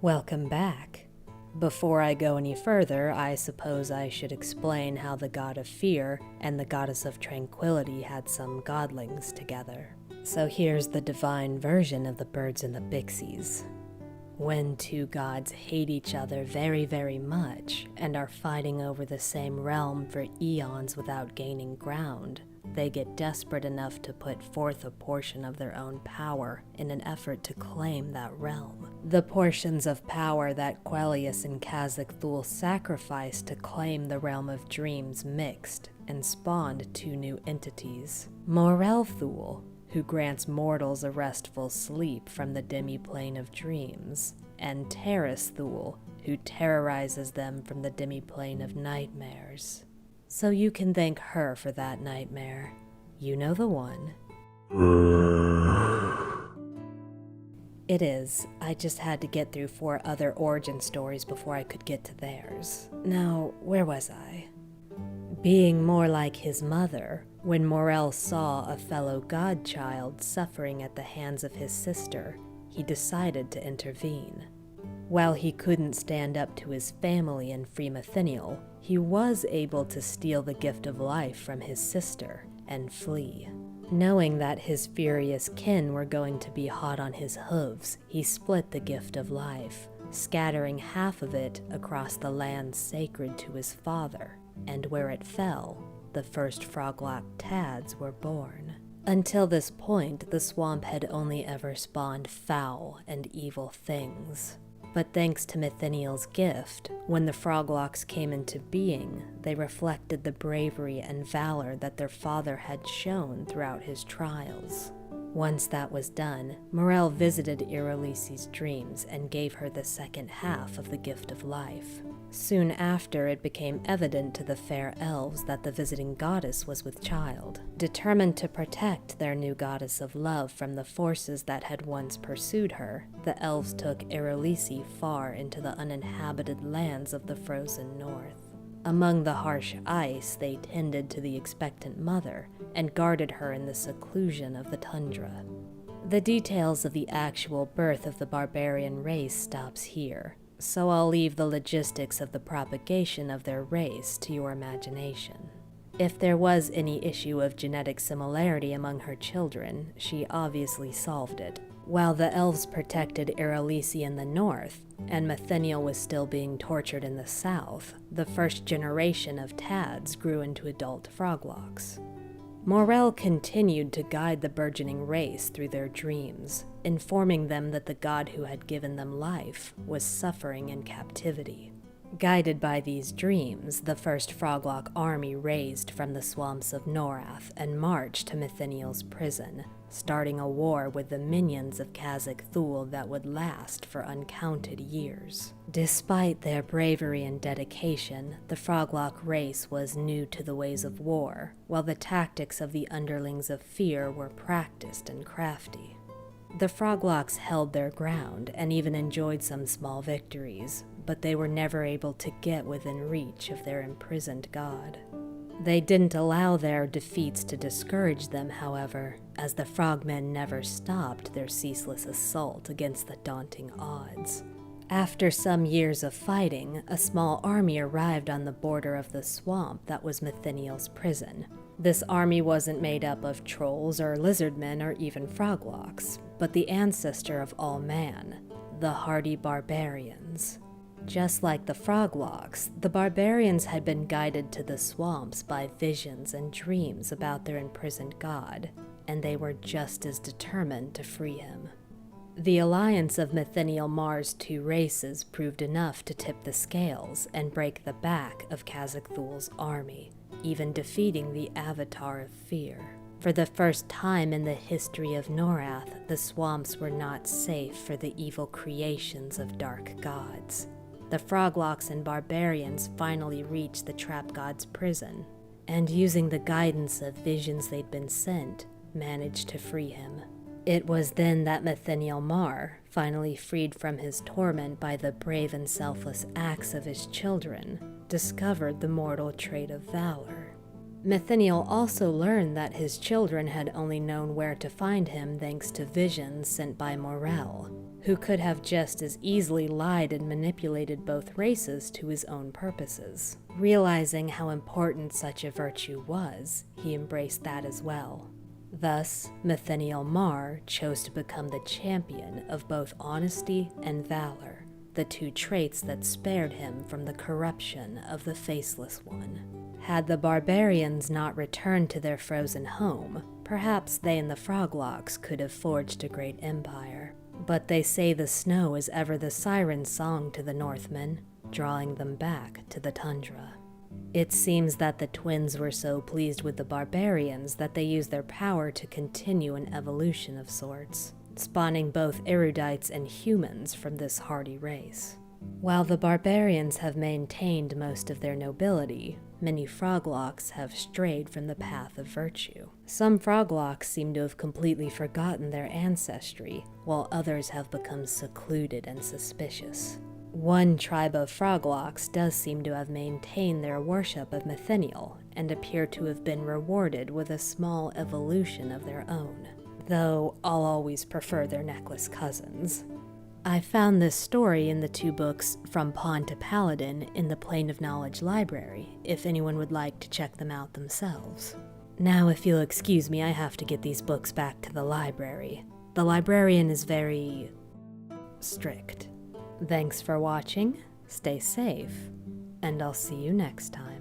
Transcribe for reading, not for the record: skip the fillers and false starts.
Welcome back. Before I go any further, I suppose I should explain how the god of fear and the goddess of tranquility had some godlings together. So here's the divine version of the birds and the bixies. When two gods hate each other very, very much and are fighting over the same realm for eons without gaining ground, they get desperate enough to put forth a portion of their own power in an effort to claim that realm. The portions of power that Quellius and Terris-Thule sacrificed to claim the realm of dreams mixed and spawned two new entities. Morell-Thule, who grants mortals a restful sleep from the demi-plane of dreams, and Terris-Thule, who terrorizes them from the demi-plane of nightmares. So you can thank her for that nightmare. You know the one. It is. I just had to get through 4 other origin stories before I could get to theirs. Now, where was I? Being more like his mother, when Morell saw a fellow godchild suffering at the hands of his sister, he decided to intervene. While he couldn't stand up to his family and free Nathaniel, he was able to steal the gift of life from his sister and flee. Knowing that his furious kin were going to be hot on his hooves, he split the gift of life, scattering half of it across the land sacred to his father, and where it fell, the first Froglok tads were born. Until this point, the swamp had only ever spawned foul and evil things. But thanks to Nathaniel's gift, when the Frogloks came into being, they reflected the bravery and valor that their father had shown throughout his trials. Once that was done, Morell visited Erudites' dreams and gave her the second half of the gift of life. Soon after, it became evident to the fair elves that the visiting goddess was with child. Determined to protect their new goddess of love from the forces that had once pursued her, the elves took Erudites far into the uninhabited lands of the frozen north. Among the harsh ice, they tended to the expectant mother and guarded her in the seclusion of the tundra. The details of the actual birth of the barbarian race stops here, so I'll leave the logistics of the propagation of their race to your imagination. If there was any issue of genetic similarity among her children, she obviously solved it. While the elves protected Erudites in the north, and Nathaniel was still being tortured in the south, the first generation of Tads grew into adult Frogloks. Morell continued to guide the burgeoning race through their dreams, informing them that the god who had given them life was suffering in captivity. Guided by these dreams, the first Froglok army raised from the swamps of Norrath and marched to Nathaniel's prison, starting a war with the minions of Terris-Thule that would last for uncounted years. Despite their bravery and dedication, the Froglok race was new to the ways of war, while the tactics of the underlings of fear were practiced and crafty. The Frogloks held their ground and even enjoyed some small victories, but they were never able to get within reach of their imprisoned god. They didn't allow their defeats to discourage them, however, as the frogmen never stopped their ceaseless assault against the daunting odds. After some years of fighting, a small army arrived on the border of the swamp that was Nathaniel's prison. This army wasn't made up of trolls or lizardmen or even Frogloks, but the ancestor of all man, the hardy Barbarians. Just like the Frogloks, the Barbarians had been guided to the swamps by visions and dreams about their imprisoned god, and they were just as determined to free him. The alliance of Nathaniel Marr's 2 races proved enough to tip the scales and break the back of Terris-Thule's army, even defeating the Avatar of Fear. For the first time in the history of Norrath, the swamps were not safe for the evil creations of dark gods. The Frogloks and Barbarians finally reached the trap god's prison, and using the guidance of visions they'd been sent, managed to free him. It was then that Nathaniel Marr, finally freed from his torment by the brave and selfless acts of his children, discovered the mortal trait of valor. Nathaniel also learned that his children had only known where to find him thanks to visions sent by Morell, who could have just as easily lied and manipulated both races to his own purposes. Realizing how important such a virtue was, he embraced that as well. Thus, Marr chose to become the champion of both honesty and valor, the two traits that spared him from the corruption of the Faceless One. Had the Barbarians not returned to their frozen home, perhaps they and the Frogloks could have forged a great empire. But they say the snow is ever the siren's song to the Northmen, drawing them back to the tundra. It seems that the twins were so pleased with the Barbarians that they used their power to continue an evolution of sorts, spawning both Erudites and humans from this hardy race. While the Barbarians have maintained most of their nobility, many Frogloks have strayed from the path of virtue. Some Frogloks seem to have completely forgotten their ancestry, while others have become secluded and suspicious. One tribe of Frogloks does seem to have maintained their worship of Metheniel, and appear to have been rewarded with a small evolution of their own, though I'll always prefer their necklace cousins. I found this story in the 2 books From Pawn to Paladin in the Plane of Knowledge library, if anyone would like to check them out themselves. Now, if you'll excuse me, I have to get these books back to the library. The librarian is very strict. Thanks for watching, stay safe, and I'll see you next time.